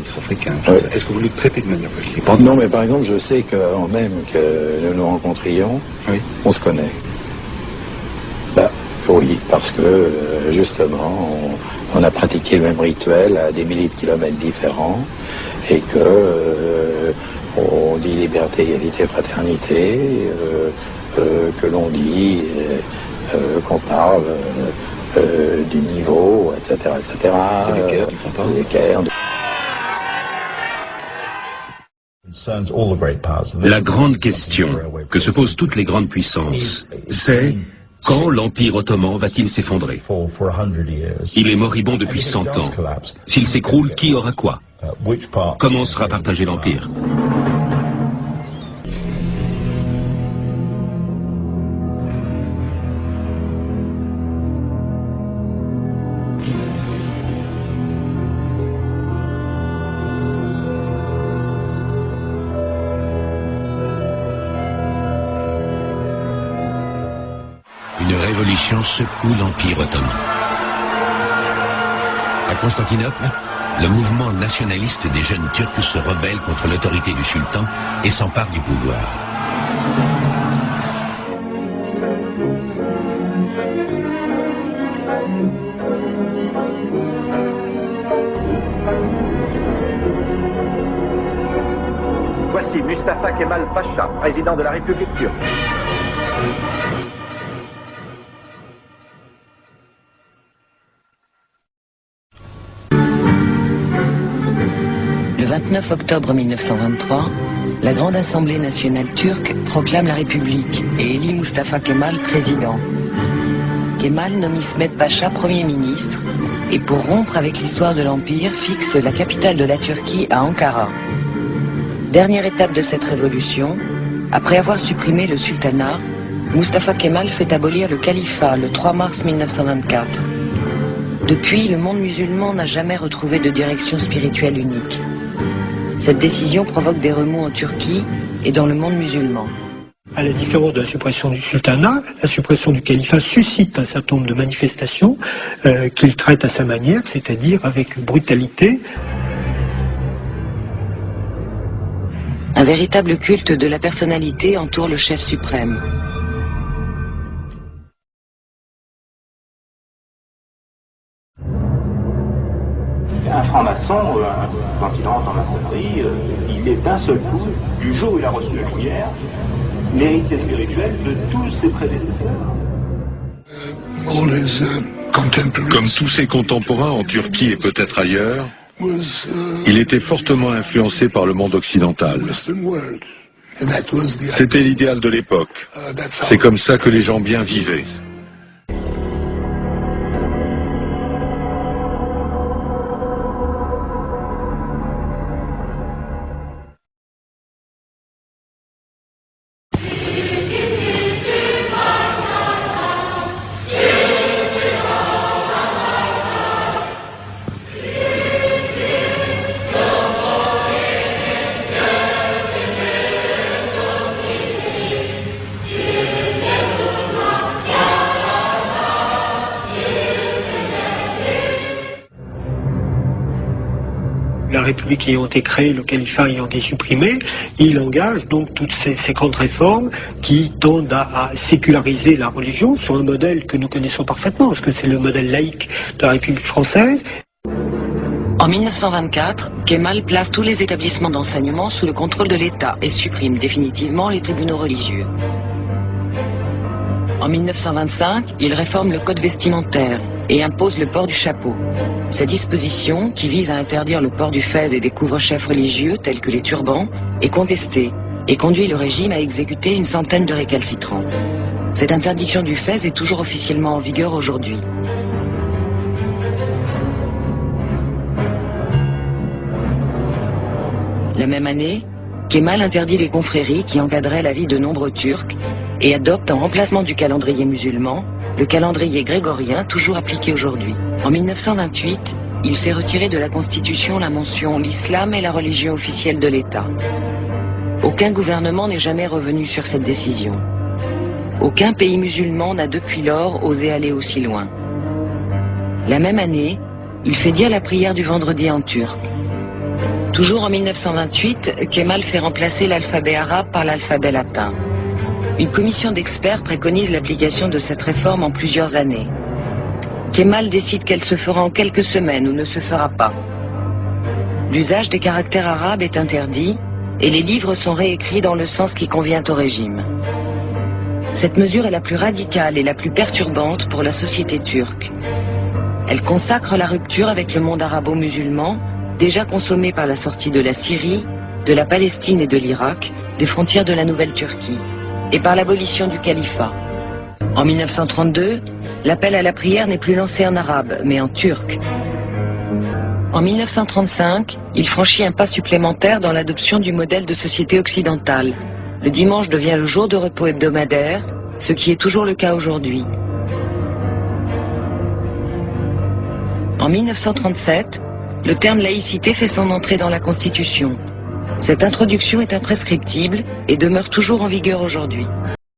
ministre africain. Oui. Est-ce que vous le traitez de manière positive? Non, mais par exemple, je sais qu'avant même que nous nous rencontrions, Oui. on se connaît. Bah, oui, parce que justement, on a pratiqué le même rituel à des milliers de kilomètres différents et que on dit liberté, égalité, fraternité, que l'on dit qu'on parle du niveau, etc., etc. L'équerre. La grande question que se posent toutes les grandes puissances, c'est quand l'Empire ottoman va-t-il s'effondrer? Il est moribond depuis 100 ans. S'il s'écroule, qui aura quoi? Comment sera partagé l'Empire? Une révolution secoue l'Empire ottoman. À Constantinople, le mouvement nationaliste des jeunes Turcs se rebelle contre l'autorité du sultan et s'empare du pouvoir. Voici Mustafa Kemal Pacha, président de la République turque. Le 29 octobre 1923, la Grande Assemblée nationale turque proclame la République et élit Mustafa Kemal président. Kemal nomme İsmet Pacha Premier ministre et pour rompre avec l'histoire de l'Empire, fixe la capitale de la Turquie à Ankara. Dernière étape de cette révolution, après avoir supprimé le sultanat, Mustafa Kemal fait abolir le califat le 3 mars 1924. Depuis, le monde musulman n'a jamais retrouvé de direction spirituelle unique. Cette décision provoque des remous en Turquie et dans le monde musulman. À la différence de la suppression du sultanat, la suppression du califat suscite un certain nombre de manifestations qu'il traite à sa manière, c'est-à-dire avec brutalité. Un véritable culte de la personnalité entoure le chef suprême. Un franc-maçon, quand il rentre en maçonnerie, il est d'un seul coup, du jour où il a reçu la lumière, l'héritier spirituel de tous ses prédécesseurs. Comme tous ses contemporains en Turquie et peut-être ailleurs, il était fortement influencé par le monde occidental. C'était l'idéal de l'époque. C'est comme ça que les gens bien vivaient. La République ayant été créée, le califat ayant été supprimé, il engage donc toutes ces grandes réformes qui tendent à séculariser la religion sur un modèle que nous connaissons parfaitement, parce que c'est le modèle laïque de la République française. En 1924, Kemal place tous les établissements d'enseignement sous le contrôle de l'État et supprime définitivement les tribunaux religieux. En 1925, il réforme le code vestimentaire et impose le port du chapeau. Cette disposition, qui vise à interdire le port du fez et des couvre-chefs religieux tels que les turbans, est contestée et conduit le régime à exécuter une centaine de récalcitrants. Cette interdiction du fez est toujours officiellement en vigueur aujourd'hui. La même année, Kemal interdit les confréries qui encadraient la vie de nombreux Turcs et adopte en remplacement du calendrier musulman le calendrier grégorien toujours appliqué aujourd'hui. En 1928, il fait retirer de la Constitution la mention « L'islam est la religion officielle de l'État ». Aucun gouvernement n'est jamais revenu sur cette décision. Aucun pays musulman n'a depuis lors osé aller aussi loin. La même année, il fait dire la prière du vendredi en turc. Toujours en 1928, Kemal fait remplacer l'alphabet arabe par l'alphabet latin. Une commission d'experts préconise l'application de cette réforme en plusieurs années. Kemal décide qu'elle se fera en quelques semaines ou ne se fera pas. L'usage des caractères arabes est interdit et les livres sont réécrits dans le sens qui convient au régime. Cette mesure est la plus radicale et la plus perturbante pour la société turque. Elle consacre la rupture avec le monde arabo-musulman, déjà consommé par la sortie de la Syrie, de la Palestine et de l'Irak, des frontières de la Nouvelle-Turquie, et par l'abolition du califat. En 1932, l'appel à la prière n'est plus lancé en arabe, mais en turc. En 1935, il franchit un pas supplémentaire dans l'adoption du modèle de société occidentale. Le dimanche devient le jour de repos hebdomadaire, ce qui est toujours le cas aujourd'hui. En 1937, le terme laïcité fait son entrée dans la Constitution. Cette introduction est imprescriptible et demeure toujours en vigueur aujourd'hui.